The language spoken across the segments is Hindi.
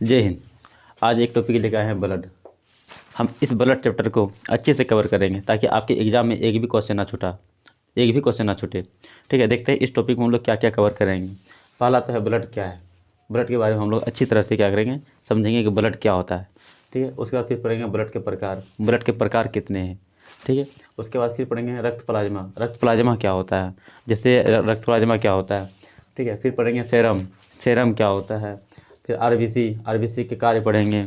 जय हिंद। आज एक टॉपिक लेकर आए हैं ब्लड। हम इस ब्लड चैप्टर को अच्छे से कवर करेंगे ताकि आपके एग्ज़ाम में एक भी क्वेश्चन ना छूटे। ठीक है, देखते हैं इस टॉपिक में हम लोग क्या क्या कवर करेंगे। पहला तो है ब्लड क्या है। ब्लड के बारे में हम लोग अच्छी तरह से क्या करेंगे, समझेंगे कि ब्लड क्या होता है। ठीक है, उसके बाद फिर पढ़ेंगे ब्लड के प्रकार कितने हैं। ठीक है, उसके बाद फिर पढ़ेंगे रक्त प्लाज्मा क्या होता है, जैसे रक्त प्लाज्मा क्या होता है। ठीक है, फिर पढ़ेंगे सेरम क्या होता है। फिर आरबीसी के कार्य पढ़ेंगे।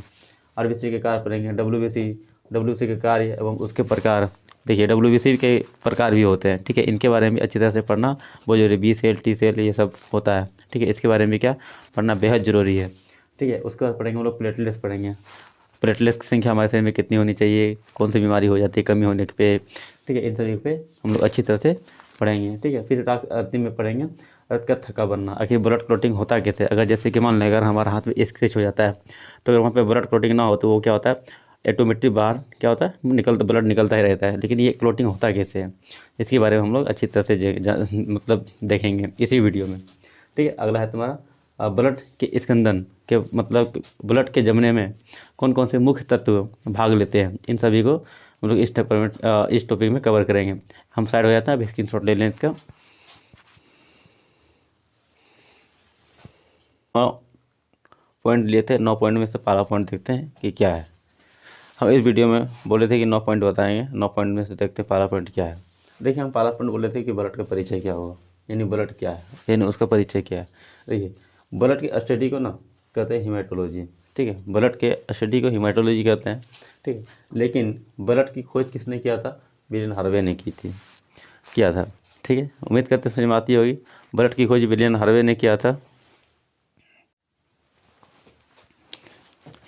डब्ल्यूबीसी के कार्य एवं उसके प्रकार। देखिए, डब्ल्यूबीसी के प्रकार भी होते हैं। ठीक है, इनके बारे में अच्छी तरह से पढ़ना बहुत जरूरी है। बी सेल, टी सेल, ये सब होता है। ठीक है, इसके बारे में क्या पढ़ना बेहद ज़रूरी है। ठीक है, उसके बाद पढ़ेंगे हम लोग प्लेटलेट्स पढ़ेंगे। प्लेटलेट्स की संख्या हमारे शरीर में कितनी होनी चाहिए, कौन सी बीमारी हो जाती है कमी होने पे। ठीक है, इन सभी पे हम लोग अच्छी तरह से पढ़ेंगे। ठीक है, फिर अंतिम में पढ़ेंगे रक्त का थक्का बनना। आखिर ब्लड क्लॉटिंग होता कैसे। अगर जैसे कि मान लें अगर हमारे हाथ में स्क्रैच हो जाता है तो अगर वहाँ पे ब्लड क्लॉटिंग ना हो तो वो क्या होता है, ऑटोमेटिक बाहर क्या होता है, ब्लड निकलता ही रहता है। लेकिन ये क्लॉटिंग होता कैसे है, इसके बारे में हम लोग अच्छी तरह से मतलब देखेंगे इसी वीडियो में। ठीक है, अगला है तुम्हारा ब्लड के स्कंदन के मतलब ब्लड के जमने में कौन कौन से मुख्य तत्व भाग लेते हैं। इन सभी को हम लोग इस टॉपिक में कवर करेंगे। हम साइड हो जाते हैं, अब स्क्रीनशॉट ले लें इसका। 9 पॉइंट लिए थे, 9 पॉइंट में से पहला पॉइंट देखते हैं कि क्या है। हम इस वीडियो में बोले थे कि 9 पॉइंट बताएंगे, 9 पॉइंट में से देखते हैं पहला पॉइंट क्या है। देखिए, हम पहला पॉइंट बोले थे कि ब्लड का परिचय क्या होगा, यानी ब्लड क्या है, यानी उसका परिचय क्या है। देखिए, ब्लड की स्टडी को ना कहते हैं हीमेटोलॉजी। ठीक है, ब्लड के स्टडी को हीमेटोलॉजी कहते हैं। ठीक है, लेकिन ब्लड की खोज किसने किया था, विलियम हार्वे ने किया था। ठीक है, उम्मीद करते समझ में आती होगी। ब्लड की खोज विलियम हार्वे ने किया था।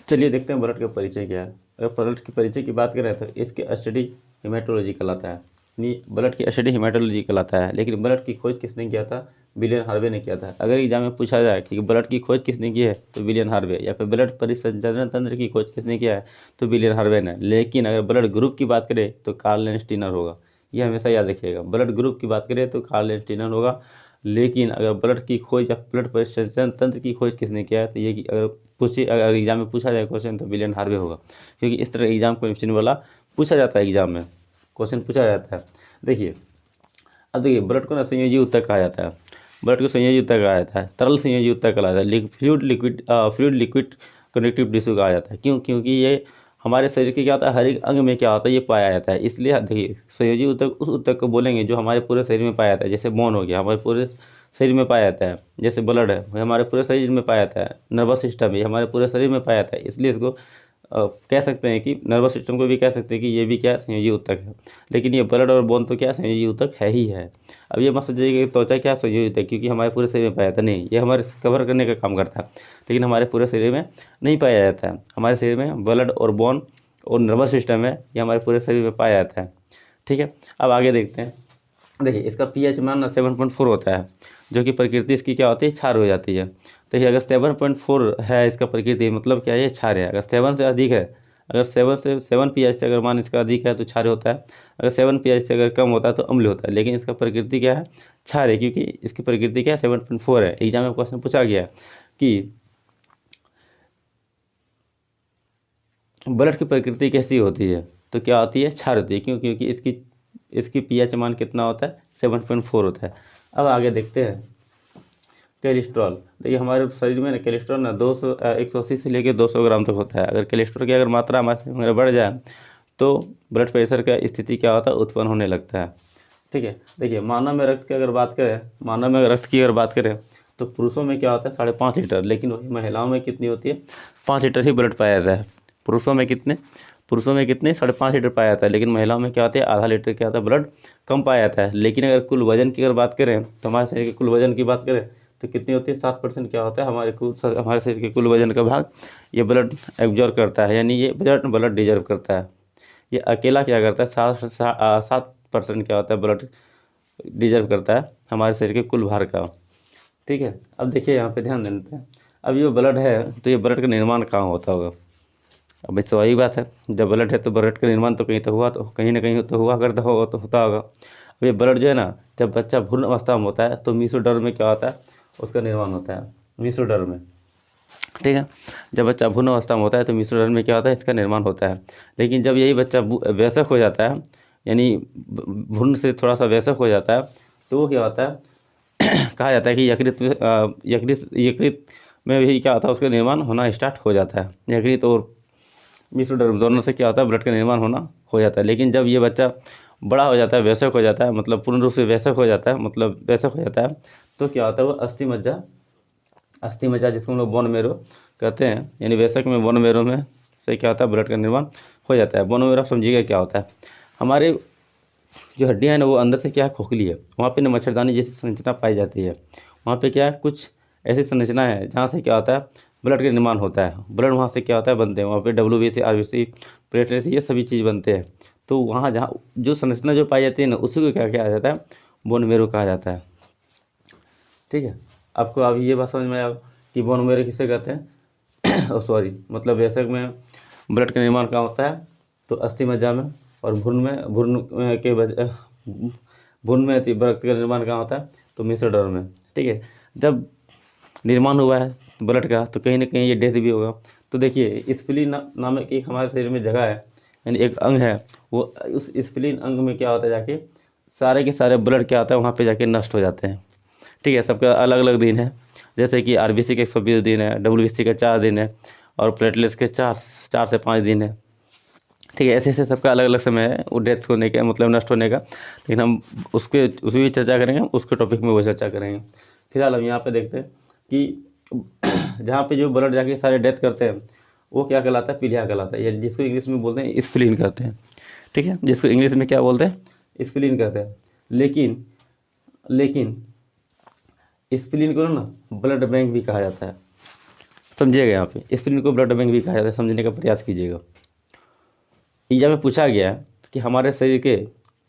चलिए देखते हैं ब्लड का परिचय क्या है। अगर ब्लड के परिचय की बात करें तो इसके स्टडी हीमेटोलॉजी कहलाता है, यानी ब्लड की स्टडी हीमेटोलॉजी कहलाता है। लेकिन ब्लड की खोज किसने किया था, विलियम हार्वे ने किया था। अगर एग्जाम में पूछा जाए कि ब्लड की खोज किसने की है तो विलियम हार्वे, या फिर ब्लड परिसंचरण तंत्र की खोज किसने किया है तो विलियम हार्वे ने। लेकिन अगर ब्लड ग्रुप की बात करें तो कार्ल लैंडस्टीनर होगा। ये हमेशा याद रखिएगा, ब्लड ग्रुप की बात करें तो कार्ल लैंडस्टीनर होगा। लेकिन अगर ब्लड की खोज या ब्लड परिसंचरण तंत्र की खोज किसने किया है तो ये अगर एग्जाम में पूछा जाए क्वेश्चन तो विलियम हार्वे होगा। क्योंकि इस तरह एग्जाम क्वेश्चन वाला पूछा जाता है, एग्जाम में क्वेश्चन पूछा जाता है। देखिए, अब देखिए ब्लड को ना संयोजी ऊतक कहा जाता है। ब्लड को संयोजी ऊतक कहा जाता है, तरल संयोजी ऊतक कहा जाता है, फ्लूइड लिक्विड कनेक्टिव टिश्यू कहा जाता है। क्यों, क्योंकि ये हमारे शरीर के क्या होता है, हर एक अंग में क्या होता है ये पाया जाता है। इसलिए देखिए, संयोजी ऊतक उस ऊतक को बोलेंगे जो हमारे पूरे शरीर में पाया जाता है। जैसे बोन हो गया, हमारे पूरे शरीर में पाया जाता है। जैसे ब्लड है, वो हमारे पूरे शरीर में पाया जाता है। नर्वस सिस्टम ये हमारे पूरे शरीर में पाया जाता है। इसलिए इसको कह सकते हैं कि नर्वस सिस्टम को भी कह सकते हैं कि ये भी क्या संयोजी ऊतक है। लेकिन ये ब्लड और बोन तो क्या संयोजी ऊतक है ही है। अब ये मत सोचिए कि त्वचा क्या संयोजी ऊतक, क्योंकि हमारे पूरे शरीर में पाया जाता नहीं, ये हमारे कवर करने का काम करता है। लेकिन हमारे पूरे शरीर में नहीं पाया जाता है। हमारे शरीर में ब्लड और बोन और नर्वस सिस्टम है, ये हमारे पूरे शरीर में पाया जाता है। ठीक है, अब आगे देखते हैं। देखिए, इसका पीएच मान 7.4 होता है, जो कि प्रकृति इसकी क्या होती है, क्षार हो जाती है। तो ये अगर 7.4 है इसका प्रकृति, मतलब क्या है, ये क्षार है। अगर 7 से अधिक है, अगर 7 पीएच से अगर मान इसका अधिक है तो क्षार होता है। अगर 7 पीएच से अगर कम होता है तो अम्ल होता है। लेकिन इसका प्रकृति क्या है, क्षार है, क्योंकि इसकी प्रकृति क्या है 7.4 है। एग्जाम में क्वेश्चन पूछा गया कि ब्लड की प्रकृति कैसी होती है तो क्या होती है, क्षार होती है। क्यों, क्योंकि इसकी पीएच मान कितना होता है, 7.4 होता है। अब आगे देखते हैं कोलेस्ट्रॉल। देखिए, हमारे शरीर में ना कोलेस्ट्रॉल ना 180 से लेकर 200 ग्राम तक होता है। अगर कोलेस्ट्रॉल की अगर मात्रा हमारे शरीर में बढ़ जाए तो ब्लड प्रेशर का स्थिति क्या होता है, उत्पन्न होने लगता है। ठीक है, देखिए मानव में रक्त की अगर बात करें तो पुरुषों में क्या होता है 5.5 लीटर, लेकिन वही महिलाओं में कितनी होती है, 5 लीटर ही ब्लड पाया जाता है। पुरुषों में कितने 5.5 लीटर पाया जाता है। लेकिन महिलाओं में क्या होता है, आधा लीटर क्या होता है, ब्लड कम पाया जाता है। लेकिन अगर कुल वजन की अगर बात करें तो हमारे शरीर के कुल वजन की बात करें तो कितनी होती है, 7% क्या होता है, हमारे शरीर के कुल वजन का भाग ये ब्लड एब्जॉर्व करता है, यानी ये ब्लड डिजर्व करता है। ये अकेला क्या करता है, 7% क्या होता है, ब्लड डिजर्व करता है हमारे शरीर के कुल भार का। ठीक है, अब देखिए यहाँ पे ध्यान देते हैं। अब ये ब्लड है तो ये ब्लड का निर्माण कहाँ होता होगा। अब इससे वही बात है, जब ब्लड है तो ब्लड का निर्माण तो कहीं ना कहीं तो हुआ करता होगा, तो होता होगा। अब ये ब्लड जो है ना, जब बच्चा भ्रूण अवस्था में होता है तो मीसोडर्म में क्या होता है, उसका निर्माण होता है मीसोडर्म में। ठीक है। जब बच्चा भ्रूण अवस्था में होता है तो मिश्रधर्म में क्या होता है, इसका निर्माण होता है। लेकिन जब यही बच्चा वयस्क हो जाता है, यानी भ्रूण से थोड़ा सा वयस्क हो जाता है, तो वो क्या होता है कहा जाता है कि यकृत में भी क्या होता है, उसका निर्माण होना स्टार्ट हो जाता है। यकृत और मिश्रधर्म दोनों से क्या होता है, ब्लड का निर्माण होना हो जाता है। लेकिन जब ये बच्चा बड़ा हो जाता है, वयस्क हो जाता है, मतलब पूर्ण रूप से वयस्क हो जाता है, मतलब वयस्क हो जाता है, तो क्या होता है, वो अस्थि मज्जा जिसको हम लोग बोन मेरो कहते हैं, यानी वयस्क में बोन मेरो में से क्या होता है, ब्लड का निर्माण हो जाता है। बोन मेरो आप समझिएगा क्या होता है। हमारे जो हड्डियाँ हैं ना, वो अंदर से क्या है, खोखली है, वहाँ पे ना मच्छरदानी जैसी संरचना पाई जाती है। वहाँ पे क्या है, कुछ ऐसी संरचना है जहाँ से क्या होता है, ब्लड का निर्माण होता है। ब्लड वहाँ से क्या होता है, बनते हैं वहाँ पे WBC RBC प्लेटलेट्स, ये सभी चीज़ बनते हैं। तो वहाँ जहाँ जो संरचना जो पाई जाती है ना, उसी को क्या कहा जाता है, बोन मेरो कहा जाता है। ठीक है। आपको अब ये बात समझ में आया कि बोन मेरो किसे कहते हैं सॉरी, मतलब वयस्क में ब्लड का निर्माण कहाँ होता है, तो अस्थि मज्जा में, और भ्रूण में ब्लड का निर्माण कहाँ होता है, तो मिश्रधर्म में। ठीक है। जब निर्माण हुआ है ब्लड का, तो कहीं ना कहीं ये डेथ भी होगा। तो देखिए स्प्लीन नामक एक हमारे शरीर में जगह है, यानी एक अंग है, वो उस स्प्लीन अंग में क्या होता है, जाके सारे के सारे ब्लड क्या होता है, वहाँ पे जाके नष्ट हो जाते हैं। ठीक है। सबका अलग अलग दिन है, जैसे कि RBC के 120 दिन है, WBC का 4 दिन है, और प्लेटलेट्स के 4 से 5 दिन है। ठीक है। ऐसे ऐसे सबका अलग अलग समय है वो डेथ होने का, मतलब नष्ट होने का। लेकिन हम उसकी भी चर्चा करेंगे, उसके टॉपिक में वो चर्चा करेंगे। फिलहाल हम यहाँ पे देखते हैं कि जहाँ पे जो ब्लड जाके सारे डेथ करते हैं, वो क्या कहलाता है, पीलिया कहलाता है, या जिसको इंग्लिश में बोलते हैं स्प्लीन करते हैं। ठीक है। जिसको इंग्लिश में क्या बोलते हैं, स्प्लीन कहते हैं। लेकिन स्प्लीन को ना ब्लड बैंक भी कहा जाता है। समझिएगा, यहाँ पे स्प्लीन को ब्लड बैंक भी कहा जाता है, समझने का प्रयास कीजिएगा। एग्जाम में पूछा गया है कि हमारे शरीर के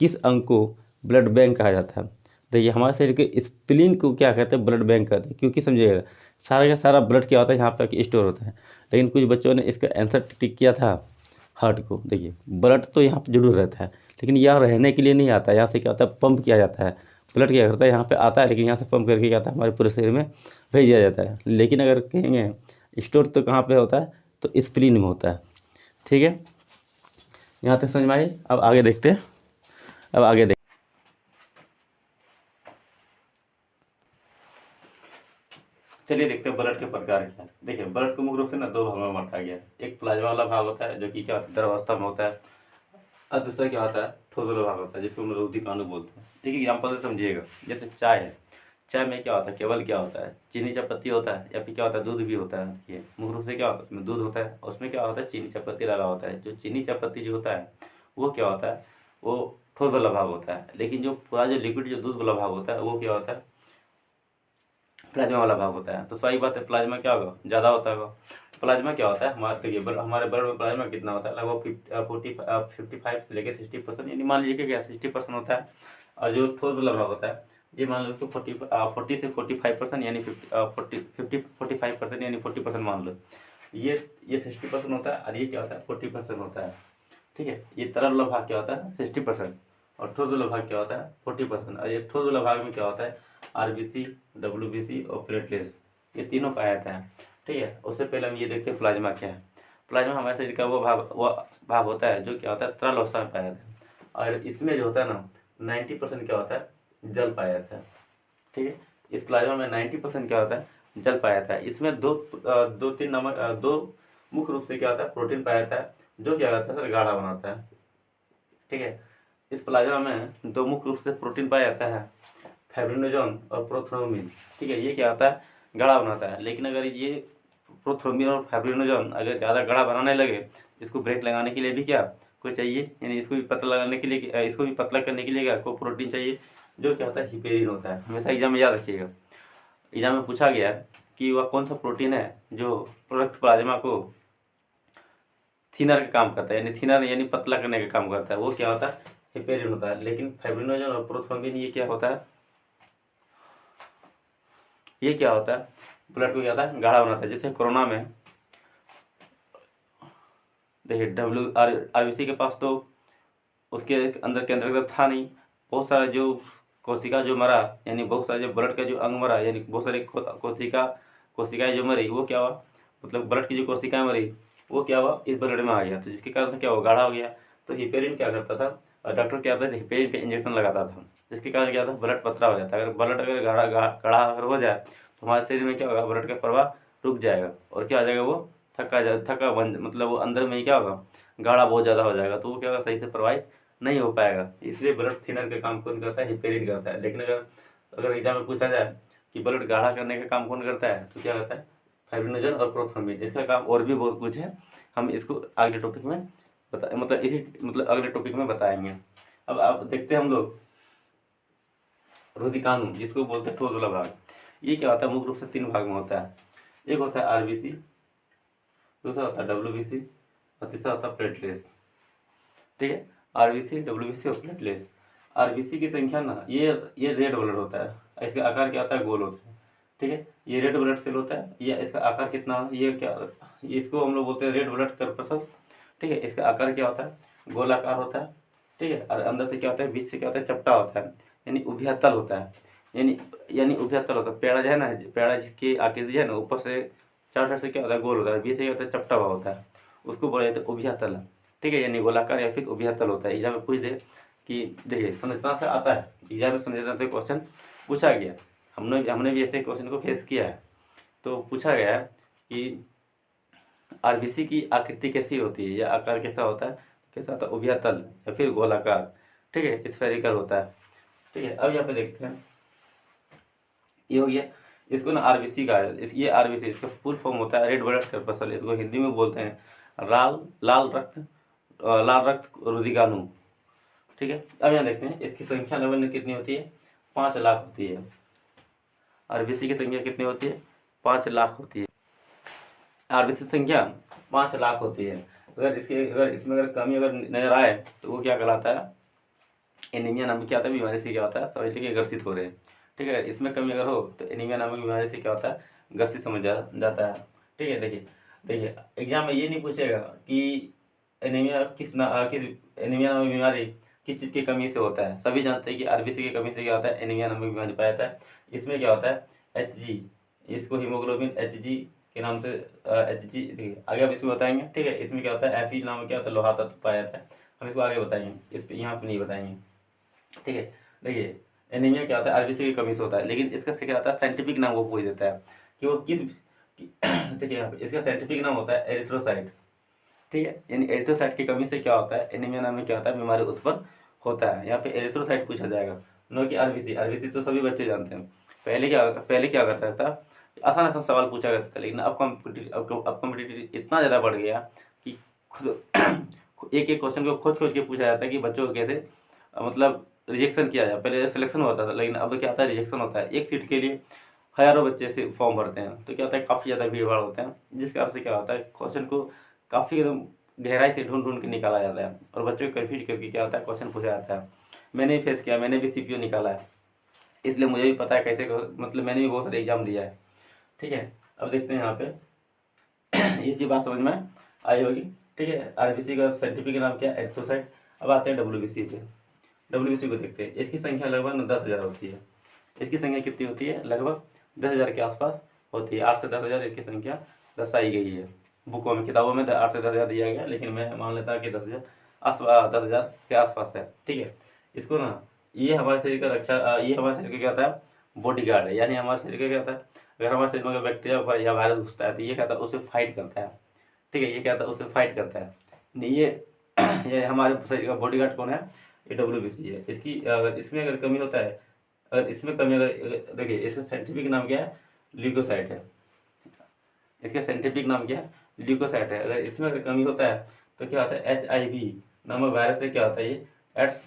किस अंग को ब्लड बैंक कहा जाता है। देखिए हमारे शरीर के स्प्लीन को क्या कहते हैं, ब्लड बैंक कहते हैं, क्योंकि समझिएगा सारा का सारा ब्लड क्या होता है, यहाँ तक स्टोर होता है। लेकिन कुछ बच्चों ने इसका आंसर टिक किया था हार्ट को। देखिए ब्लड तो यहाँ पर जरूर रहता है, लेकिन यहाँ रहने के लिए नहीं आता, यहाँ से क्या होता है, पंप किया जाता है। ब्लड क्या करता है, यहाँ पे आता है, लेकिन यहाँ से पंप करके क्या आता है, हमारे पूरे शरीर में भेज दिया जाता है। लेकिन अगर कहेंगे स्टोर तो कहाँ पे होता है, तो स्प्लीन में होता है। ठीक है। यहाँ तक समझ में आई। अब आगे देखते हैं। चलिए देखते हैं ब्लड के प्रकार क्या है। देखिए ब्लड को मुख्य रूप से ना 2 भागों में बांटा गया है। एक प्लाज्मा वाला भाग होता है, जो कि क्या होता है, द्रव अवस्था में होता है, और दूसरा क्या होता है, ठोस वाला भाग होता है, जिसको हम रुधिर अणु बोलते हैं। ठीक है। एग्जाम्पल से समझिएगा, जैसे चाय है, चाय में क्या होता है, केवल क्या होता है, चीनी चायपत्ती होता है, या फिर क्या होता है, दूध भी होता है। ये मुख्य रूप से क्या होता है, उसमें दूध होता है, और उसमें क्या होता है, चीनी चायपत्ती डाला होता है। जो चीनी चायपत्ती जो होता है, वो क्या होता है, वो ठोस वाला भाग होता है। लेकिन जो पूरा जो लिक्विड जो दूध वाला भाग होता है, वो क्या होता है, प्लाज्मा वाला भाग होता है। तो सही बात है, प्लाज्मा क्या होगा, ज़्यादा होता होगा। प्लाज्मा क्या होता है, हमारे ब्लड में प्लाज्मा कितना होता है, लगभग 55 से लेकर 60%, यानी मान लीजिए कि क्या 60% होता है। और जो ठोस वाला भाग होता है, ये मान लो उसको 40 से 45%, यानी 45%, यानी 40% मान लो। ये 60% होता है, और ये क्या होता है, 40% होता है। ठीक है। ये तरल वाला भाग क्या होता है, 60%, और ठोस वाला भाग क्या होता है, 40%। और ये ठोस वाला भाग में क्या होता है, RBC, WBC और प्लेटलेट्स, ये तीनों पाया जाता है। ठीक है। उससे पहले हम ये देखते हैं प्लाज्मा क्या है। प्लाज्मा हमारे शरीर का वो भाग होता है, जो क्या होता है, तरल अवस्था में पाया जाता है। और इसमें जो होता है ना, 90% क्या होता है, जल पाया जाता है। ठीक है। इस प्लाज्मा में 90% क्या होता है, जल पाया जाता है। इसमें दो मुख्य रूप से क्या होता है, प्रोटीन पाया जाता है, जो क्या करता है, सर गाढ़ा बनाता है। ठीक है। इस प्लाज्मा में 2 मुख्य रूप से प्रोटीन पाया जाता है, फाइब्रिनोजन और प्रोथ्रोम्बिन। ठीक है। ये क्या होता है, गाढ़ा बनाता है। लेकिन अगर ये प्रोथ्रोम्बिन और फाइब्रिनोजन अगर ज़्यादा गाढ़ा बनाने लगे, इसको ब्रेक लगाने के लिए भी क्या कोई चाहिए, यानी इसको भी पतला लगाने के लिए, इसको भी पतला करने के लिए क्या कोई प्रोटीन चाहिए, जो क्या होता है, हिपेरिन होता है। हमेशा एग्जाम में याद रखिएगा। एग्जाम में पूछा गया है कि वह कौन सा प्रोटीन है जो रक्त प्लाज्मा को थिनर का काम करता है, यानी थिनर यानी पतला करने का काम करता है, वो क्या होता है, हिपेरिन होता है। लेकिन फाइब्रिनोजन और प्रोथ्रोम्बिन ये क्या होता है, ये क्या होता है, ब्लड को क्या होता है, गाढ़ा बनाता है। जैसे कोरोना में देखिए RBC के पास तो उसके अंदर के अंदर था नहीं, बहुत सारा जो कोशिका जो मरा, यानी बहुत सारे जो ब्लड का जो अंग मरा, यानी बहुत सारे कोशिकाएं जो मरी, वो क्या हुआ, मतलब ब्लड की जो कोशिकाएं मरी वो क्या हुआ, इस ब्लड में आ गया, तो जिसके कारण से क्या हुआ, गाढ़ा हो गया। तो हिपेरिन क्या करता था, और डॉक्टर क्या करता था, हिपेरिन का इंजेक्शन लगाता था, जिसके कारण क्या था, ब्लड पतला हो जाता है। अगर ब्लड अगर गाढ़ा अगर हो जाए तो हमारे शरीर में क्या होगा, ब्लड का प्रवाह रुक जाएगा और क्या हो जाएगा, वो थका बन, मतलब वो अंदर में ही क्या होगा, गाढ़ा बहुत ज़्यादा हो जाएगा, तो वो क्या होगा, सही से प्रवाहित नहीं हो पाएगा। इसलिए ब्लड थिनर का काम कौन करता है, हिपेरिन करता है। लेकिन अगर अगर एग्जाम में पूछा जाए कि ब्लड गाढ़ा करने का काम कौन करता है, तो क्या करता है, फाइब्रिनोजन और प्रोथ्रोम्बिन। इसका काम और भी बहुत कुछ है, हम इसको अगले टॉपिक में मतलब इसी मतलब अगले टॉपिक में बताएंगे। अब आप देखते हैं हम लोग रुधिकाणु, जिसको बोलते हैं ठोस वाला भाग। ये क्या होता है, मुख्य रूप से 3 भाग में होता है। एक होता है आरबीसी, दूसरा होता है डब्ल्यूबीसी और तीसरा होता है प्लेटलेट्स। ठीक है, आरबीसी, डब्ल्यूबीसी और प्लेटलेट्स। आरबीसी की संख्या ना, ये रेड ब्लड होता है, इसका आकार क्या होता है, गोल होता है। ठीक है, ये रेड ब्लड सेल होता है, या इसका आकार कितना, ये क्या, इसको हम लोग बोलते हैं रेड ब्लड कर्पसल्स। ठीक है, इसका आकार क्या होता है, गोलाकार होता है। ठीक है, और अंदर से क्या होता है, बीच से क्या होता है, चपटा होता है, यानी उभयतल होता है। यानी उभयतल होता है, पेड़ा जो है ना, पेड़ा जिसकी आकृति जो है ना, ऊपर से चार साइड से क्या होता है, गोल होता है, बीच से क्या होता है, चपटा हुआ होता है, उसको बोला जाता है उभयतल। ठीक है, यानी गोलाकार या फिर उभयतल होता है। एग्जाम में पूछ दे कि देखिए संरचना से आता है, एग्जाम में संरचना से क्वेश्चन पूछा गया, हमने भी ऐसे क्वेश्चन को फेस किया है। तो पूछा गया है कि आरबीसी की आकृति कैसी होती है या आकार कैसा होता है, कैसा होता है, उभयतल या फिर गोलाकार। ठीक है, स्फेरिकल होता है। ठीक है, अब यहाँ पे देखते हैं, ये हो गया, इसको ना आरबीसी का ये आरबीसी, इसका फुल फॉर्म होता है रेड ब्लड कर्पसल, इसको हिंदी में बोलते हैं लाल रक्त रुधिकाणु। ठीक है, अब यहाँ देखते हैं इसकी संख्या लगभग कितनी होती है, 5 लाख होती है। आरबीसी की संख्या कितनी होती है, 5 लाख होती है। आरबीसी संख्या 5 लाख होती है। अगर इसमें अगर कमी अगर नजर आए तो वो क्या कहलाता है, एनीमिया नामक क्या होता है, बीमारी से क्या होता है, समझ लीजिए ग्रसित हो रहे हैं। ठीक है, इसमें कमी अगर हो तो एनीमिया नामक बीमारी से क्या होता है, ग्रसित समझ जाता है। ठीक है, देखिए देखिए एग्जाम में ये नहीं पूछेगा कि एनीमिया किस एनीमिया नामक बीमारी किस चीज़ की कमी से होता है। सभी जानते हैं कि आरबीसी की कमी से क्या होता है, एनीमिया नामक बीमारी पाया जाता है। इसमें क्या होता है, एचजी, इसको हीमोग्लोबिन एचजी के नाम से, एचजी देखिए आगे हम इसको बताएंगे। ठीक है, इसमें क्या होता है, एफी नाम क्या होता है, लोहा तत्व पाया जाता है, हम इसको आगे बताएंगे, इस पे यहाँ पे नहीं बताएंगे। ठीक है, देखिए एनीमिया क्या होता है, आरबीसी की कमी से होता है, लेकिन इसका क्या होता है, साइंटिफिक नाम वो पूछ देता है कि वो देखिए यहाँ पे इसका साइंटिफिक नाम होता है एरिथ्रोसाइट। ठीक है, यानी एरिथ्रोसाइट की कमी से क्या होता है, एनीमिया नाम में क्या होता है, बीमारी उत्पन्न होता है। यहाँ पे एरिथ्रोसाइट पूछा जाएगा, नो कि आरबीसी। आरबीसी तो सभी बच्चे जानते हैं। पहले क्या करता था, आसान आसान सवाल पूछा करता था, लेकिन अब कॉम्पिटिटिव इतना ज़्यादा बढ़ गया कि खुद एक एक क्वेश्चन को खोज खोज के पूछा जाता है कि बच्चों को कैसे मतलब रिजेक्शन किया जाए। पहले सिलेक्शन होता था, लेकिन अब क्या होता है, रिजेक्शन होता है। एक सीट के लिए हज़ारों बच्चे से फॉर्म भरते हैं, तो क्या होता है, काफ़ी ज़्यादा भीड़ भाड़ होता है, जिस कारण से क्या होता है, क्वेश्चन को काफ़ी एकदम गहराई से ढूंढ ढूंढ के निकाला जाता है और बच्चों को कन्फ्यूज करके क्या होता है, क्वेश्चन पूछा जाता है। मैंने भी फेस किया, मैंने भी सीपीओ निकाला है, इसलिए मुझे भी पता है कैसे, मतलब मैंने भी बहुत सारे एग्जाम दिया है। ठीक है, अब देखते हैं यहाँ पे ये चीज़ बात समझ में आई होगी। ठीक है, आरबीसी का साइंटिफिक नाम क्या है, एरिथ्रोसाइट। अब आते हैं डब्ल्यूबीसी पे। डब्ल्यूबीसी को देखते हैं, इसकी संख्या लगभग 10,000 होती है। इसकी संख्या कितनी होती है, लगभग 10,000 के आसपास होती है। 8 से 10,000 इसकी संख्या दर्शाई गई है बुकों में, किताबों में 8 से 10,000 दिया गया, लेकिन मैं मान लेता हूँ कि 10,000 के आसपास है। ठीक है, इसको ना ये हमारे शरीर का ये हमारे शरीर का क्या होता है, बॉडी गार्ड है, यानी हमारे शरीर का क्या होता है, अगर हमारे शरीर में अगर बैक्टीरिया या वायरस घुसता है तो ये क्या होता है, उससे फाइट करता है। ठीक है, ये क्या होता है, उससे फाइट करता है। नहीं ये हमारे शरीर का बॉडी गार्ड कौन है, ये डब्ल्यूबीसी है। इसमें अगर कमी होता है, अगर इसमें कमी अगर देखिए, इसका साइंटिफिक नाम क्या है, ल्यूकोसाइट है। इसका साइंटिफिक नाम क्या है, ल्यूकोसाइट है। अगर इसमें अगर कमी होता है तो क्या होता है, HIV नामक वायरस से क्या होता है, ये एड्स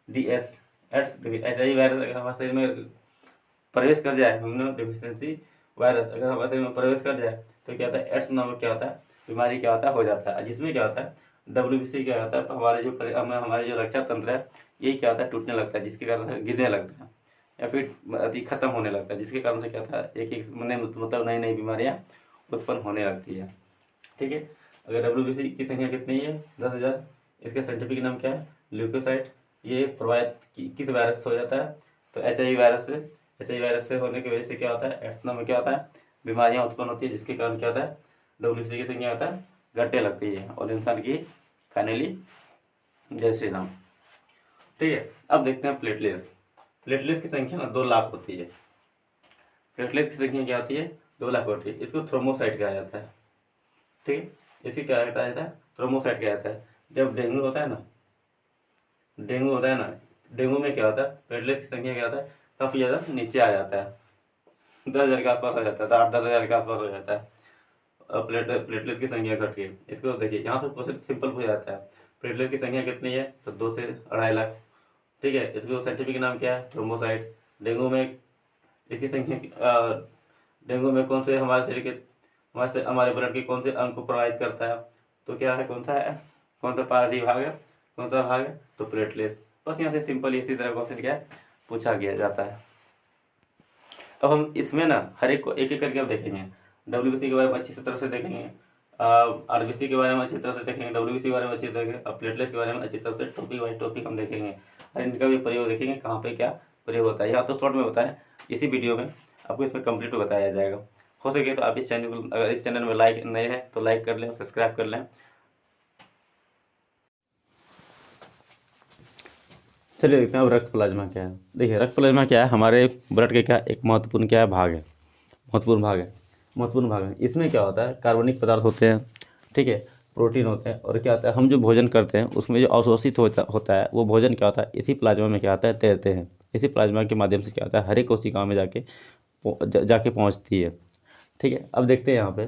देखिए, HIV वायरस अगर हमारे शरीर में प्रवेश कर जाए, इम्यूनो डिफिशियंसी वायरस अगर हमारे शरीर में प्रवेश कर जाए तो क्या होता है, एड्स नामक क्या होता है, बीमारी क्या होता है, हो जाता है। जिसमें क्या होता है, डब्ल्यूबीसी क्या होता है, हमारे जो रक्षा तंत्र है ये क्या होता है, टूटने लगता है, जिसके कारण से गिरने लगता है या फिर अति खत्म होने लगता है, जिसके कारण से क्या होता है, एक एक मतलब नई नई बीमारियाँ उत्पन्न होने लगती है। ठीक है, अगर डब्ल्यूबीसी की संख्या कितनी है, 10,000। इसका साइंटिफिक नाम क्या है, ल्यूकोसाइट। ये प्रभावित किस वायरस से हो जाता है, तो HIV वायरस से। HIV वायरस से होने की वजह से क्या होता है, एड्स नाम क्या होता है, बीमारियां उत्पन्न होती है, जिसके कारण क्या होता है, WBC की संख्या होता है घटने लगती है और इंसान की फाइनली जय श्री राम। ठीक है, अब देखते हैं प्लेटलेट्स। प्लेटलेट्स की संख्या ना 2 लाख होती है। प्लेटलेट्स की संख्या क्या होती है, 2 लाख होती है। इसको थ्रोम्बोसाइट कहा जाता है। ठीक है, इसी क्या कहता है, थ्रोम्बोसाइट कहा जाता है। जब डेंगू होता है ना, डेंगू में क्या होता है, प्लेटलेट्स की संख्या क्या होता है, काफ़ी ज़्यादा नीचे आ जाता है, 10,000 के आसपास आ जाता है, 8-10 हज़ार के आसपास हो जाता है। प्लेटलेट्स की संख्या घट गई। इसको देखिए, यहाँ से क्वेश्चन सिंपल हो जाता है। प्लेटलेट की संख्या कितनी है, तो 2 से 2.5 लाख। ठीक है, इसको साइंटिफिक नाम क्या है, थ्रोम्बोसाइट। डेंगू में इसकी संख्या डेंगू में कौन से हमारे शरीर के हमारे ब्लड के कौन से अंग को प्रभावित करता है, तो क्या है, कौन सा पारदी भाग है, कौन सा भाग है, तो प्लेटलेट्स। बस यहाँ से सिंपल इसी तरह क्वेश्चन क्या है पूछा गया जाता है। अब हम इसमें ना हर एक को एक एक करके अब देखेंगे। WBC के बारे में अच्छी तरह से देखेंगे, RBC के बारे में अच्छी तरह से देखेंगे, WBC के बारे में अच्छी तरह से, अब प्लेटलेट्स के बारे में अच्छी तरह से टॉपिक वाइज टॉपिक हम देखेंगे और इनका भी प्रयोग देखेंगे, कहाँ पे क्या प्रयोग होता है। यहाँ तो शॉर्ट में बताएं, इसी वीडियो में आपको इसमें कंप्लीट बताया जाएगा। हो सके तो आप इस चैनल को, अगर इस चैनल में लाइक नए हैं तो लाइक कर लें, सब्सक्राइब कर लें। चलिए देखते हैं अब रक्त प्लाज्मा क्या है। देखिए, रक्त प्लाज्मा क्या है, हमारे ब्लड के क्या एक महत्वपूर्ण क्या है भाग है, महत्वपूर्ण भाग है। इसमें क्या होता है, कार्बनिक पदार्थ होते हैं, ठीक है, प्रोटीन होते हैं, और क्या होता है, हम जो भोजन करते हैं उसमें जो अवशोषित होता है वो भोजन क्या होता है, इसी प्लाज्मा में क्या होता है, तैरते हैं। इसी प्लाज्मा के माध्यम से क्या होता है, हर एक कोशिकाओं में जाके पहुँचती है। ठीक है, अब देखते हैं यहाँ पे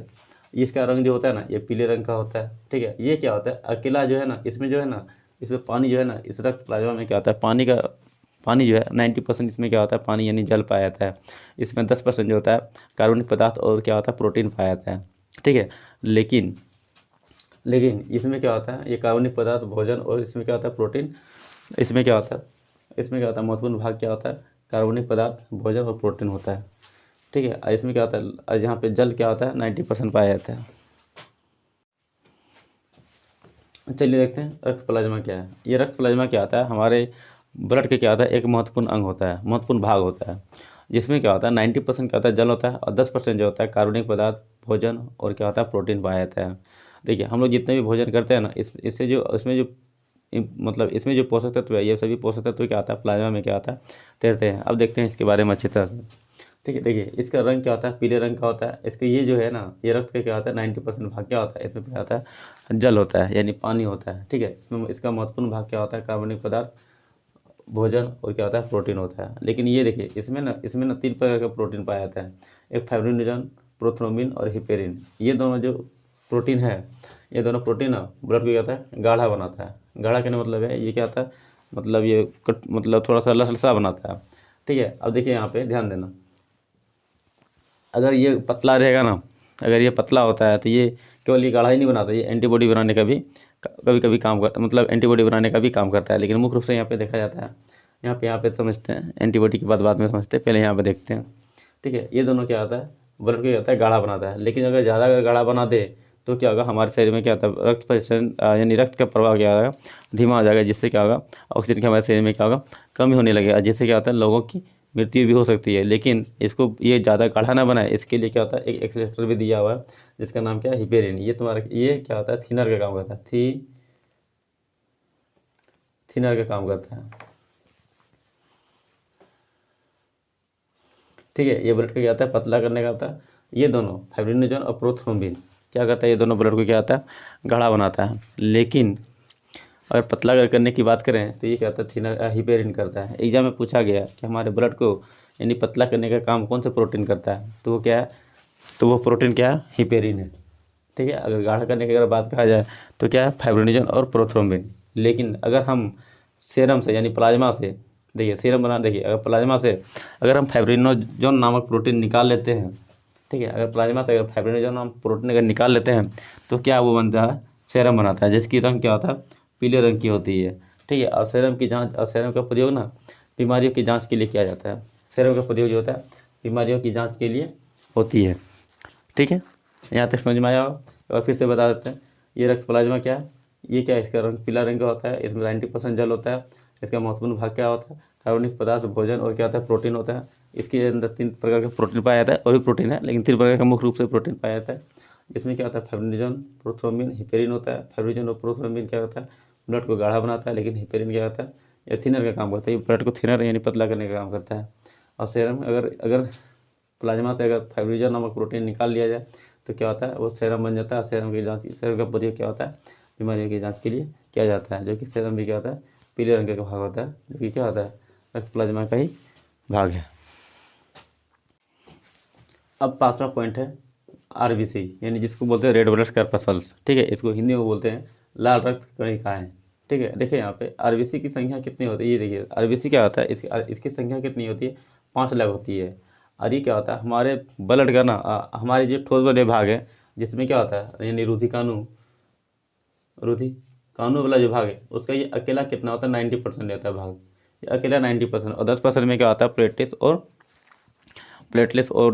इसका रंग जो होता है ना, ये पीले रंग का होता है। ठीक है, ये क्या होता है, अकेला जो है ना, इसमें जो है ना, इसमें पानी जो है ना, इस रक्त प्लाज्मा में क्या होता है, पानी जो है 90% इसमें क्या होता है, पानी यानी जल पाया जाता है। इसमें 10% जो होता है कार्बनिक पदार्थ और क्या होता है, प्रोटीन पाया जाता है। ठीक है, लेकिन इसमें क्या होता है, ये कार्बनिक पदार्थ भोजन और इसमें क्या होता है, प्रोटीन। इसमें क्या होता है महत्वपूर्ण भाग क्या होता है, कार्बनिक पदार्थ भोजन और प्रोटीन होता है। ठीक है, और इसमें क्या होता है, और यहाँ पे जल क्या होता है 90% पाया जाता है। चलिए देखते हैं रक्त प्लाज्मा क्या है। ये रक्त प्लाज्मा क्या होता है, हमारे ब्लड के क्या होता है, एक महत्वपूर्ण अंग होता है, महत्वपूर्ण भाग होता है, जिसमें क्या होता है 90% क्या होता है, जल होता है और 10% जो होता है कार्बनिक पदार्थ भोजन और क्या होता है, प्रोटीन पाया जाता है। देखिए, हम लोग जितने भी भोजन करते हैं ना, इससे जो इसमें जो मतलब इसमें जो पोषक तत्व है, ये सभी पोषक तत्व क्या आता है, प्लाज्मा में क्या आता है, तैरते हैं। अब देखते हैं इसके बारे में अच्छी तरह से। ठीक है, देखिए इसका रंग क्या होता है, पीले रंग का होता है। इसके ये जो है ना, ये रक्त का क्या होता है, 90% भाग क्या होता है, इसमें क्या होता है, जल होता है यानी पानी होता है। ठीक है, इसमें इसका महत्वपूर्ण भाग क्या होता है, कार्बनिक पदार्थ भोजन और क्या होता है, प्रोटीन होता है। लेकिन ये देखिए, इसमें ना 3 प्रकार का प्रोटीन पाया जाता है, एक फाइब्रिनोजन, प्रोथ्रोम्बिन और हिपेरिन। ये दोनों जो प्रोटीन है, ये दोनों प्रोटीन ना ब्लड को क्या होता है, गाढ़ा बनाता है। गाढ़ा कहने मतलब है, ये क्या होता है, मतलब ये मतलब थोड़ा सा लसलसा बनाता है। ठीक है, अब देखिए यहाँ पे ध्यान देना, अगर ये पतला रहेगा ना, अगर ये पतला होता है तो ये केवल ये गाढ़ा ही नहीं बनाता, ये एंटीबॉडी बनाने का भी कभी कभी काम करता, मतलब एंटीबॉडी बनाने का भी काम करता है। लेकिन मुख्य रूप से यहाँ पे देखा जाता है, यहाँ पे समझते हैं, एंटीबॉडी की बाद में समझते हैं, पहले यहाँ पे देखते हैं। ठीक है, ये दोनों क्या होता है, ब्लड को क्या होता है, गाढ़ा बनाता है। लेकिन अगर ज़्यादा अगर गाढ़ा बना दे तो क्या होगा, हमारे शरीर में क्या होता है, रक्त परिसरण यानी रक्त का प्रवाह क्या होगा, धीमा हो जाएगा, जिससे क्या होगा, ऑक्सीजन की हमारे शरीर में क्या होगा, कमी होने लगेगा, जिससे क्या होता है, लोगों की मृत्यु भी हो सकती है। लेकिन इसको ये ज़्यादा गाढ़ा ना बनाए, इसके लिए क्या होता है, एक एक्सेलेटर भी दिया हुआ है, जिसका नाम क्या है, हिपेरिन। ये तुम्हारा ये क्या होता है, थिनर का काम करता है, थिनर का काम करता है। ठीक है, ये ब्लड का क्या होता है, पतला करने का होता है। ये दोनों फाइब्रिनोजन और प्रोथ्रोम्बिन क्या करता है, ये दोनों ब्लड को क्या होता है, गाढ़ा बनाता है। लेकिन अगर पतला अगर करने की बात करें तो ये क्या होता है, थिनर हिपेरिन करता है। एग्जाम में पूछा गया कि हमारे ब्लड को यानी पतला करने का काम कौन सा प्रोटीन करता है, तो वो क्या है, तो वो प्रोटीन क्या है, हिपेरिन है। ठीक है, अगर गाढ़ा करने की अगर बात कहा जाए तो क्या है, फाइब्रिनोजन और प्रोथ्रोम्बिन। लेकिन अगर हम सीरम से यानी प्लाज्मा से, देखिए सीरम बना, देखिए अगर प्लाज्मा से अगर हम फाइब्रिनोजन नामक प्रोटीन निकाल लेते हैं, ठीक है, अगर प्लाज्मा से अगर फाइब्रिनोजन नामक प्रोटीन अगर निकाल लेते हैं तो क्या वो बनता है, सीरम बनाता है, जिसकी रंग क्या होता है, पीले रंग की होती है। ठीक है, और सीरम की जांच और सीरम का प्रयोग ना बीमारियों की जांच के लिए किया जाता है। सीरम का प्रयोग जो होता है बीमारियों की जांच के लिए होती है। ठीक है, यहाँ तक समझ में आया हो, और फिर से बता देते हैं, ये रक्त प्लाज्मा क्या है, ये क्या है, इसका रंग पीला रंग का होता है, इसमें 90% जल होता है। इसका महत्वपूर्ण भाग क्या होता है, कार्बनिक पदार्थ भोजन और क्या होता है, प्रोटीन होता है। इसके अंदर 3 प्रकार का प्रोटीन पाया जाता है, और भी प्रोटीन है लेकिन 3 प्रकार का मुख्य रूप से प्रोटीन पाया जाता है। इसमें क्या होता है, फाइब्रिनोजन, प्रोथ्रोम्बिन, हिपेरिन होता है। फाइब्रिनोजन और प्रोथ्रोम्बिन क्या होता है, ब्लड को गाढ़ा बनाता है, लेकिन हिपेरिन क्या होता है, ये थिनर का काम करता है, ये ब्लड को थिनर यानी पतला करने का काम करता है। और सेरम अगर अगर प्लाज्मा से अगर फाइब्रिनोजन नामक प्रोटीन निकाल लिया जाए तो क्या होता है, वो सेरम बन जाता है। सेरम की जाँच, सेरम का प्रयोग क्या होता है, बीमारियों की जाँच के लिए किया जाता है, जो कि सेरम भी क्या होता है, पीले रंग का भाग होता है, जो कि क्या होता है, रक्त प्लाज्मा का ही भाग है। अब 5वां पॉइंट है आरबीसी, यानी जिसको बोलते हैं रेड ब्लड कॉर्पस्कल्स। ठीक है, इसको हिंदी में बोलते हैं लाल रक्त कणिकाएं। ठीक है, देखिए यहाँ पे आरबीसी की संख्या कितनी होती है, ये देखिए आरबीसी क्या होता है, इसकी संख्या कितनी होती है, 5 लाख होती है। और ये क्या होता है, हमारे ब्लड का ना हमारे जो ठोस वाले भाग है, जिसमें क्या होता है, यानी रुधिकानु वाला जो भाग है उसका ये अकेला कितना होता है, 90% लेता है भाग, ये अकेला 90%। और 10% में क्या होता है, प्लेटलेट्स और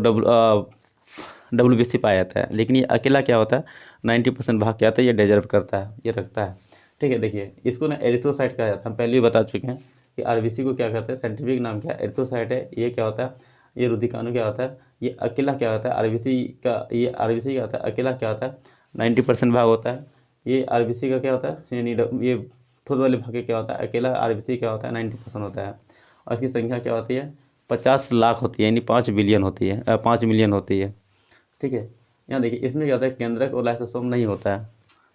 WBC पाया जाता है। लेकिन ये अकेला क्या होता है, 90% भाग क्या होता है, ये डिजर्व करता है, ये रखता है। ठीक है, देखिए इसको ना एरिथ्रोसाइट कहा जाता है, हम पहले भी बता चुके हैं कि आरबीसी को क्या कहते हैं, साइंटिफिक नाम क्या है, एरिथ्रोसाइट है। ये क्या होता है, ये रुधिकाणु क्या होता है, ये अकेला क्या होता है, आरबीसी क्या होता है, अकेला क्या होता है, 90% भाग होता है। ये आरबीसी का क्या होता है, यानी ये ठोस वाले भाग क्या होता है, अकेला आरबीसी क्या होता है, 90% होता है। और इसकी संख्या क्या होती है, 50 लाख होती है, यानी 5 बिलियन होती है, 5 मिलियन होती है। ठीक है, यहाँ देखिए इसमें क्या होता है, केंद्रक और लाइसोसोम नहीं होता है।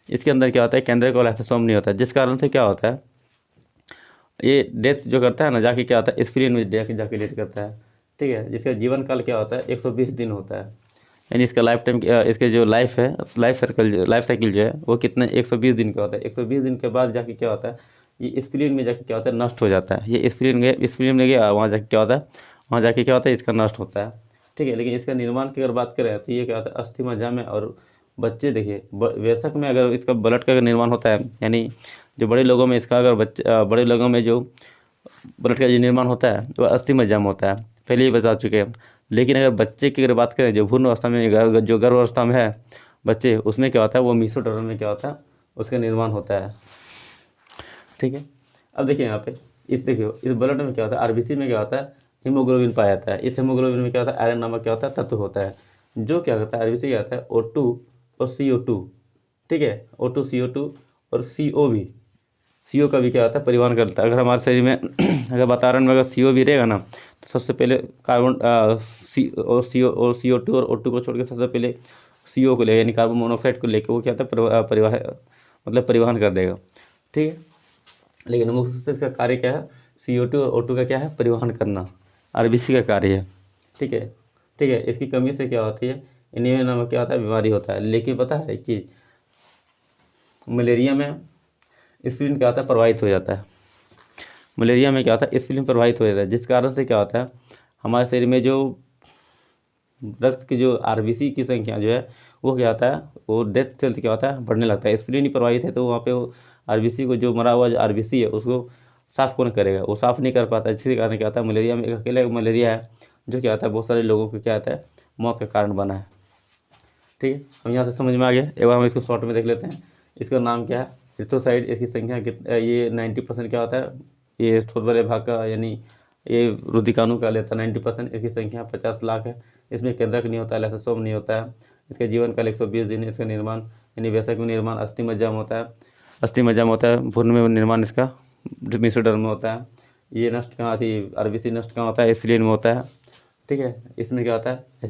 इसके अंदर क्या होता है, केंद्रक और लाइसोसोम नहीं होता है, जिस कारण से क्या होता है, ये डेथ जो करता है ना, जाके क्या होता है, स्क्रीन में जाके डेथ करता है। ठीक है, जिसका जीवन काल क्या होता है, 120 दिन होता है। यानी इसका लाइफ टाइम, इसके जो लाइफ है, लाइफ साइकिल जो है वो कितने 120 दिन का होता है। 120 दिन के बाद जाके क्या होता है, ये स्क्रीन में जाके क्या होता है, नष्ट हो जाता है। ये स्क्रीन में गया, वहाँ जाके क्या होता है, वहाँ जाके क्या होता है, इसका नष्ट होता है। ठीक है, लेकिन इसका निर्माण की अगर बात करें तो ये क्या होता है, अस्थि मज्जा में और बच्चे देखिए वयस्क में अगर इसका ब्लड का निर्माण होता है, यानी जो बड़े लोगों में इसका अगर बड़े लोगों में जो ब्लड का जो निर्माण होता है वो अस्थि मज्जा में होता है, पहले ही बता चुके हैं। लेकिन अगर बच्चे की अगर बात करें, जो भ्रूण अवस्था में, जो गर्भ अवस्था में है बच्चे, उसमें क्या होता है, वो मीसोडर्म में क्या होता है, उसका निर्माण होता है। ठीक है, अब देखिए यहाँ पे देखिए इस ब्लड में क्या होता है, आरबीसी में क्या होता है, हीमोग्लोबिन पाया जाता है। इस हीमोग्लोबिन में क्या होता है, आयरन नामक क्या होता है, तत्व होता है, जो क्या करता है, आरबीसी क्या होता है, O2 और CO2। ठीक है, O2 CO2 और CO का भी क्या होता है, परिवहन करता है। अगर हमारे शरीर में अगर वातावरण में अगर CO भी रहेगा ना, तो सबसे पहले कार्बन CO2 और O2 को छोड़ के सबसे पहले CO को लेगा, यानी कार्बन मोनोऑक्साइड को लेकर वो क्या होता है, परिवहन कर देगा। ठीक है, लेकिन मुख्य रूप से इसका कार्य क्या है, CO2 और O2 का क्या है, परिवहन करना, आरबीसी का कार्य है। ठीक है, ठीक है, इसकी कमी से क्या होती है, एनीमिया नामक क्या होता है, बीमारी होता है। लेकिन पता है कि मलेरिया में स्प्लीन क्या होता है, प्रवाहित हो जाता है। मलेरिया में क्या होता है, स्प्लीन प्रवाहित हो जाता है, जिस कारण से क्या होता है, हमारे शरीर में जो रक्त की जो आरबीसी की संख्या जो है वो क्या होता है, वो डेथ सेल क्या होता है, बढ़ने लगता है। स्प्लीन ही प्रवाहित है तो वहाँ पे वो आरबीसी को, जो मरा हुआ जो आरबीसी है उसको साफ कौन करेगा, वो साफ नहीं कर पाता, जिसके कारण क्या होता है, मलेरिया में एक अकेला मलेरिया है जो क्या होता है, बहुत सारे लोगों को क्या होता है, मौत का कारण बना है। ठीक है, हम यहाँ से समझ में आ गया। एक बार हम इसको शॉर्ट में देख लेते हैं। इसका नाम क्या है, एरिथ्रोसाइट। इसकी संख्या ये 90% क्या होता है, ये ठोस वाले भाग का, यानी ये रुधिकाणु का लेता है 90%। इसकी संख्या 50 लाख है। इसमें केंद्रक नहीं होता है, लाइसोसोम नहीं होता है। इसका जीवन काल 120 दिन है। इसका निर्माण यानी वयस्क में निर्माण अस्थि मज्जा में होता है, भ्रूण में निर्माण इसका मेसोडर्म में होता है। ये नष्ट कहाँ थी, आरबीसी नष्ट कहाँ होता है, स्प्लीन में होता है। ठीक है, इसमें क्या होता है, एच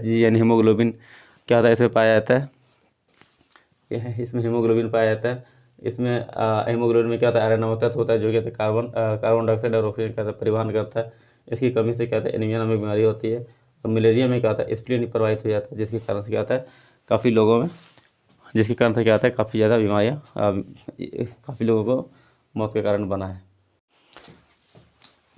जी यानी हीमोग्लोबिन क्या होता है, इसमें पाया जाता है, इसमें हीमोग्लोबिन पाया जाता है। इसमें हीमोग्लोबिन में क्या होता है, आयरन नामक तत्व होता है, जो क्या होता है, कार्बन डाइऑक्साइड और ऑक्सीजन का परिवहन करता है। इसकी कमी से क्या होता है, एनीमिया नामक बीमारी होती है। और मलेरिया में क्या होता है, स्प्लीन प्रवाहित हो जाता है, जिसके कारण से क्या होता है, काफ़ी लोगों में, जिसके कारण से क्या होता है, काफ़ी ज़्यादा बीमारियाँ, काफ़ी लोगों को मौत का कारण बना है।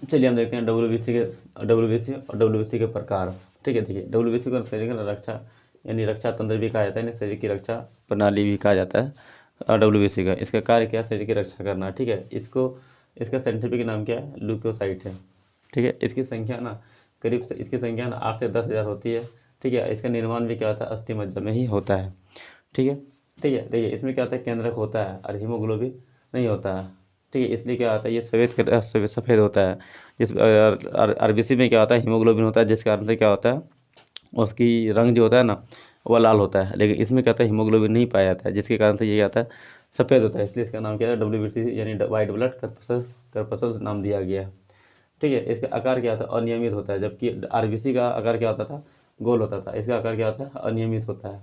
चलिए हम देखते हैं डब्ल्यूबीसी और डब्ल्यूबीसी के प्रकार। ठीक है, देखिए डब्ल्यूबीसी को शरीर की रक्षा यानी रक्षा तंत्र भी कहा जाता है, यानी शरीर की रक्षा प्रणाली भी कहा जाता है डब्ल्यूबीसी का। इसका कार्य क्या है, शरीर की रक्षा करना। ठीक है, इसका साइंटिफिक नाम क्या है, ल्यूकोसाइट है। ठीक है, इसकी संख्या ना इसकी संख्या ना 8 से 10,000 होती है। ठीक है, इसका निर्माण भी क्या होता है, अस्थि मज्जा में ही होता है। ठीक है, ठीक है, देखिए इसमें क्या होता है, केंद्रक होता है और हीमोग्लोबिन नहीं होता है। ठीक है, इसलिए क्या होता है ये सफ़ेद होता है। जिस आरबीसी में क्या होता है हीमोग्लोबिन होता है, जिस कारण से क्या होता है उसकी रंग जो होता है ना वो लाल होता है, लेकिन इसमें क्या होता है हीमोग्लोबिन नहीं पाया जाता है, जिसके कारण से ये क्या होता है सफ़ेद होता है। इसलिए इसका नाम क्या है WBC यानी वाइट ब्लड कर्पसल्स नाम दिया गया है। ठीक है, इसका आकार क्या होता है अनियमित होता है, जबकि आरबीसी का आकार क्या होता था गोल होता था, इसका आकार क्या होता है अनियमित होता है।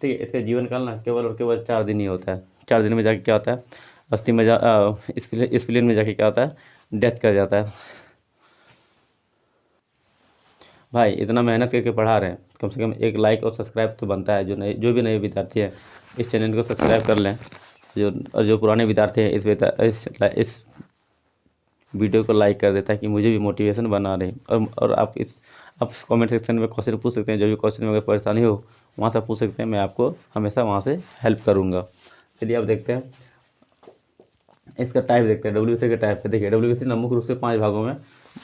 ठीक है, इसका जीवन काल ना केवल और केवल 4 दिन ही होता है। 4 दिन में जाके क्या होता है अस्थि में स्प्लीन में जाके क्या होता है डेथ कर जाता है। भाई इतना मेहनत करके पढ़ा रहे हैं, कम से कम एक लाइक और सब्सक्राइब तो बनता है। जो भी नए विद्यार्थी हैं इस चैनल को सब्सक्राइब कर लें, जो पुराने विद्यार्थी हैं इस वीडियो को लाइक कर देता है कि मुझे भी मोटिवेशन बना रहे। और आप कमेंट सेक्शन में क्वेश्चन पूछ सकते हैं, जो भी क्वेश्चन में अगर परेशानी हो वहाँ से पूछ सकते हैं, मैं आपको हमेशा वहाँ से हेल्प करूँगा। चलिए अब देखते हैं इसका टाइप देखते हैं। WBC के टाइप पे देखिए WBC ना मुख्य रूप से 5 भागों में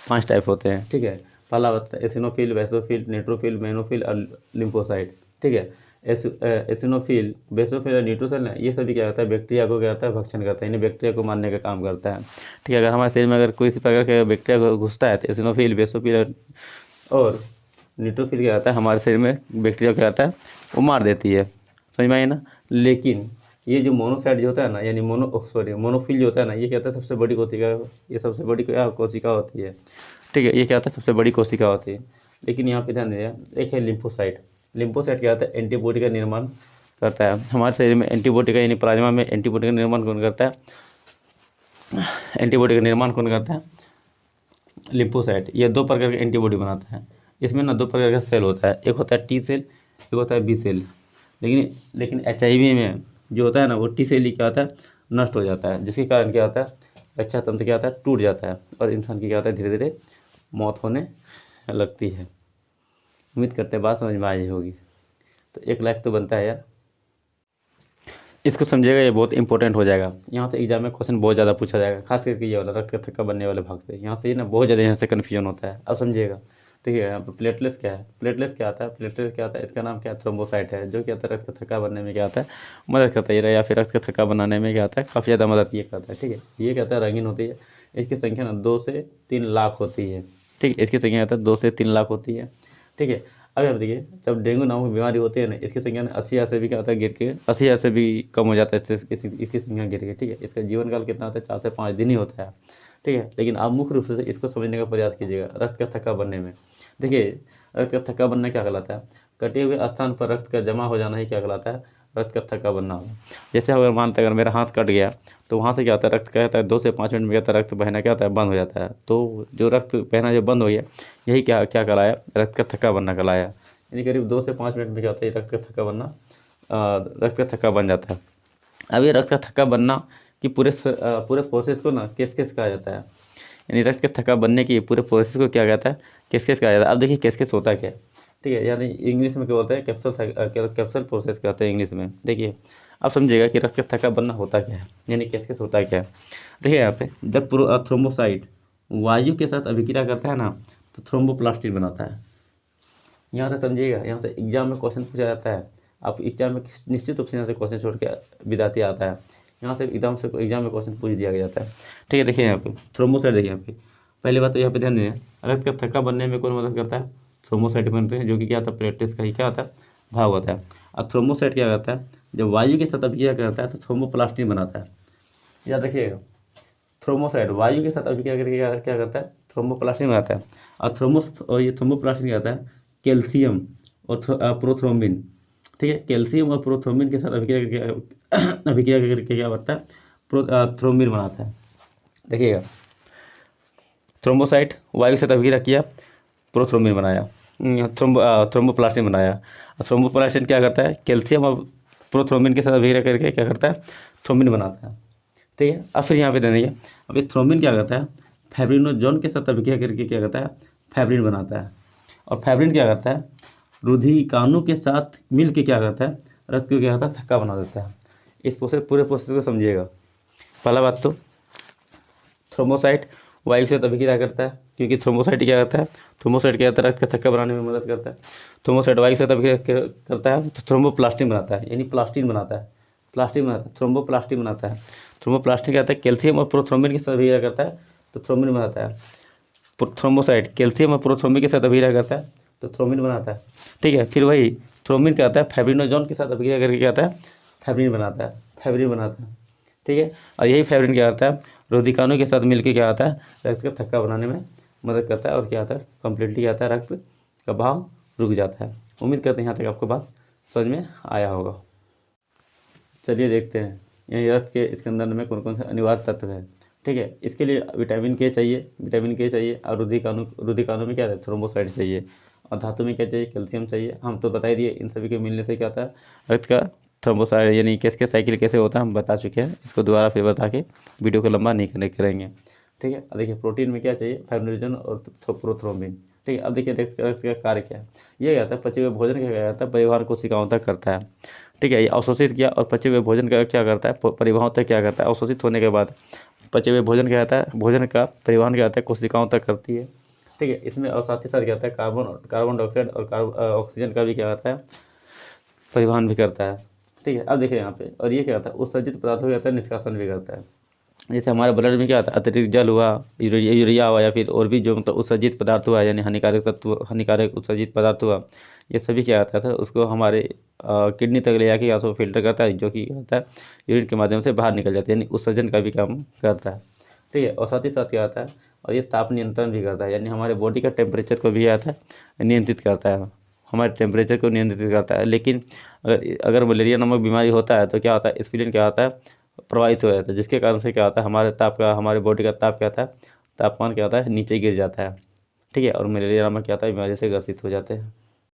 5 टाइप होते हैं। ठीक है, पहला होता है एसिनोफिल, बेसोफिल, नेट्रोफिल, मेनोफिल और लिम्फोसाइट। ठीक है, एसिनोफिल, बेसोफिल और न्यूट्रोफिल ये सभी क्या होता है बैक्टीरिया को क्या होता है भक्षण करता है, यानी बैक्टीरिया को मारने का काम करता है। ठीक है, अगर हमारे शरीर में अगर कोई इसी प्रकार के बैक्टीरिया घुसता है तो एसिनोफिल, बेसोफिल और न्यूट्रोफिल क्या होता है हमारे शरीर में बैक्टीरिया क्या होता है वो मार देती है, समझ में आई ना। लेकिन ये जो मोनोसाइट जो होता है ना यानी मोनोफिल जो होता है ना ये क्या होता है सबसे बड़ी कोशिका, ये सबसे बड़ी क्या कोशिका होती है। ठीक है, ये क्या होता है सबसे बड़ी कोशिका होती है। लेकिन यहाँ पे ध्यान दीजिए एक है लिम्फोसाइट। लिम्फोसाइट क्या होता है एंटीबॉडी का निर्माण करता है हमारे शरीर में। एंटीबॉडी का यानी प्लाज्मा में एंटीबॉडी का निर्माण कौन करता है, एंटीबॉडी का निर्माण कौन करता है लिम्फोसाइट। ये 2 प्रकार के एंटीबॉडी बनाता है। इसमें ना 2 प्रकार का सेल होता है, एक होता है T सेल, एक होता है B सेल। लेकिन HIV में जो होता है ना वो T सेल ही क्या होता है नष्ट हो जाता है, जिसके कारण क्या होता है रक्षा तंत्र क्या होता है टूट जाता है और इंसान की क्या होता है धीरे धीरे मौत होने लगती है। उम्मीद करते हैं बात समझ में आई होगी। तो 1 लाख तो बनता है यार, इसको समझिएगा, ये बहुत इंपॉर्टेंट हो जाएगा। यहाँ से एग्जाम में क्वेश्चन बहुत ज़्यादा पूछा जाएगा, खास करके ये वाला रक्त का थक्का बनने वाले भाग से। यहाँ से ना बहुत ज़्यादा यहाँ से कन्फ्यूजन होता है, अब समझिएगा। ठीक है, यहाँ पर प्लेटलेट्स क्या है, प्लेटलेट्स क्या आता है, प्लेटलेट्स क्या आता है इसका नाम क्या है थ्रोम्बोसाइट है, जो क्या होता है रक्त का थक्का बनने में क्या आता है मदद करता है, या फिर रक्त का थक्का बनाने में क्या आता है काफ़ी ज़्यादा मदद ये करता है। ठीक है, ये क्या होता है रंगीन होती है, इसकी संख्या ना 2 से 3 लाख होती है। ठीक है, इसकी संख्या आता है 2 से 3 लाख होती है। ठीक है, अगर देखिए जब डेंगू नामक बीमारी होती है ना इसकी संख्या 80,000 से भी क्या होता है गिर के 80,000 से भी कम हो जाता है इसकी संख्या गिर के। ठीक है, इसका जीवन काल कितना होता है 4 से 5 दिन ही होता है। ठीक है, लेकिन आप मुख्य रूप से इसको समझने का प्रयास कीजिएगा रक्त का थक्का बनने में। देखिए रक्त का थक्का बनना क्या कहलाता है, कटे हुए स्थान पर रक्त का जमा हो जाना ही क्या कहलाता है रक्त का थक्का बनना होगा। जैसे अगर मानते अगर मेरा हाथ कट गया तो वहाँ से क्या होता है रक्त क्या होता है 2 से 5 मिनट में क्या होता है रक्त बहना क्या होता है बंद हो जाता है। तो जो रक्त बहना जो बंद हो गया यही क्या क्या कहलाया रक्त का थक्का बनना कहलाया। यानी करीब 2 से 5 मिनट में क्या होता है रक्त का थक्का बनना रक्त का थक्का बन जाता है। अब ये रक्त का थक्का बनना कि पूरे प्रोसेस को ना केस कहा जाता है, यानी रक्त का थक्का बनने की पूरे प्रोसेस को क्या कहता है केस कहा जाता है। अब देखिए केस होता क्या है। ठीक है, यानी इंग्लिश में क्या बोलते हैं कैप्सल प्रोसेस कहते हैं इंग्लिश में। देखिए अब समझिएगा कि रक्त का थक्का बनना होता क्या है, यानी केस होता क्या है। देखिए यहाँ पे जब थ्रोम्बोसाइट वायु के साथ अभिक्रिया करता है ना तो थ्रोम्बोप्लास्टिन बनाता है। यहाँ से समझिएगा, यहाँ से एग्जाम में क्वेश्चन पूछा जाता है, आप एग्जाम में निश्चित रूप से यहाँ से क्वेश्चन छोड़ के विद्यार्थी आता है, यहाँ से एग्जाम में क्वेश्चन पूछ दिया जाता है। ठीक है, देखिए यहाँ पे थ्रोम्बोसाइट देखिए यहाँ पे पहली बात तो यहाँ पे ध्यान दें रक्त का थक्का बनने में कौन मदद करता है थ्रोम्बोसाइट बनते हैं, जो कि क्या होता है प्लेटलेट्स का ही क्या होता है भाग होता है। और थ्रोम्बोसाइट क्या करता है जब वायु के साथ अभिक्रिया करता है तो थ्रोम्बोप्लास्टिन बनाता है। याद रखिएगा थ्रोम्बोसाइट वायु के साथ अभिक्रिया करके क्या करता है थ्रोम्बोप्लास्टिन बनाता है। और ये थ्रोम्बोप्लास्टिन क्या होता है कैल्शियम और प्रोथ्रोम्बिन। ठीक है, कैल्शियम और प्रोथ्रोम्बिन के साथ अभिक्रिया करके क्या बनता है थ्रोम्बिन बनाता है। देखिएगा थ्रोम्बोसाइट वायु के साथ अभिक्रिया किया प्रोथ्रोम्बिन बनाया, थ्रोम्बोप्लास्टिन बनाया। थ्रोम्बोप्लास्टिन क्या करता है कैल्शियम और प्रोथ्रोम्बिन के साथ अभिक्रिया करके क्या करता है थ्रोम्बिन बनाता है। ठीक है, अब फिर यहाँ पे देखिए अब ये थ्रोम्बिन क्या करता है फाइब्रिनोजन के साथ अभिक्रिया करके क्या करता है फाइब्रिन बनाता है। और फाइब्रिन क्या करता है रुधिकाणु के साथ मिल के क्या करता है रक्त को क्या करता है थक्का बना देता है। इस पूरे प्रोसेस को समझिएगा। पहला बात तो थ्रोम्बोसाइट वायु से अभिक्रिया करता है, क्योंकि थ्रोम्बोसाइट क्या करता है थ्रोम्बोसाइट क्या करता है रक्त का थक्का बनाने में मदद करता है। थ्रोम्बोसाइट वायु से अभिक्रिया करता है तो थ्रोम्बोप्लास्टिन बनाता है, यानी प्लास्टिन बनाता है थ्रोम्बोप्लास्टिन बनाता है। थ्रोम्बोप्लास्टिन क्या होता है, कैल्शियम और प्रोथ्रोम्बिन के साथ अभिक्रिया करता है तो थ्रोम्बिन बनाता है। थ्रोम्बोसाइट कैल्शियम और प्रोथ्रोम्बिन के साथ अभिक्रिया करता है तो थ्रोम्बिन बनाता है। ठीक है, फिर वही थ्रोम्बिन क्या होता है, फाइब्रिनोजन के साथ अभिक्रिया करके क्या होता है, फाइब्रिन बनाता है, फाइब्रिन बनाता है। ठीक है, और यही फाइब्रिन क्या होता है, रोधिकाणु के साथ मिलकर क्या होता है, रक्त का थक्का बनाने में मदद करता है और क्या होता है, कम्प्लीटली क्या होता है, रक्त का बहाव रुक जाता है। उम्मीद करते हैं यहाँ तक आपको बात समझ में आया होगा। चलिए देखते हैं यही रक्त के इसके अंदर में कौन कौन से अनिवार्य तत्व है। ठीक है, इसके लिए विटामिन के चाहिए, विटामिन के चाहिए, और रुधिकाणु में क्या है, थ्रोम्बोसाइट चाहिए, और धातु में क्या चाहिए, कैल्शियम चाहिए। हम तो बता ही दिए इन सभी के मिलने से क्या होता है, रक्त का थ्रोम्बोसाइट यानी किसके साइकिल कैसे होता है हम बता चुके हैं। इसको दोबारा फिर बता के वीडियो को लंबा नहीं करेंगे। ठीक है, अब देखिए प्रोटीन में क्या चाहिए, फाइब्रिनोजन और प्रोथ्रोम्बिन। ठीक है, अब देखिए रक्त का कार्य क्या है, ये क्या होता है, पचे हुए भोजन का क्या करता है, परिवहन कोशिकाओं तक करता है। ठीक है, ये अवशोषित किया और पचे हुए भोजन का क्या करता है, परिवहन तक क्या करता है, अवशोषित होने के बाद पचे हुए भोजन क्या होता है, भोजन का परिवहन क्या होता है, कोशिकाओं तक करती है। ठीक है, इसमें और साथ ही साथ क्या होता है, कार्बन डाइऑक्साइड और ऑक्सीजन का भी क्या होता है, परिवहन भी करता है। ठीक है, अब देखिए यहाँ पे, और ये क्या होता है, उत्सर्जित पदार्थों का निष्कासन भी करता है। जैसे हमारे ब्लड में क्या होता है, अतिरिक्त जल हुआ, यूरिया हुआ, या फिर और भी जो मतलब उत्सर्जित पदार्थ हुआ, यानी हानिकारक तत्व, हानिकारक उत्सर्जित पदार्थ हुआ, ये सभी क्या आता था, उसको हमारे किडनी तक ले जाके या तो फिल्टर करता है, जो कि क्या होता है, यूरिन के माध्यम से बाहर निकल जाता है, यानी उत्सर्जन का भी काम करता है। ठीक है, और साथ ही साथ क्या आता है, और ये ताप नियंत्रण भी करता है, यानी हमारे बॉडी का टेम्परेचर को भी आता है नियंत्रित करता है, हमारे टेम्परेचर को नियंत्रित करता है। लेकिन अगर मलेरिया नामक बीमारी होता है तो क्या होता है, स्प्लीन क्या होता है, प्रभावित हो जाता है, जिसके कारण से क्या होता है, हमारे बॉडी का ताप क्या होता है, तापमान क्या होता है, नीचे गिर जाता है। ठीक है, और मलेरिया नामक क्या होता है, बीमारी से ग्रसित हो जाते हैं।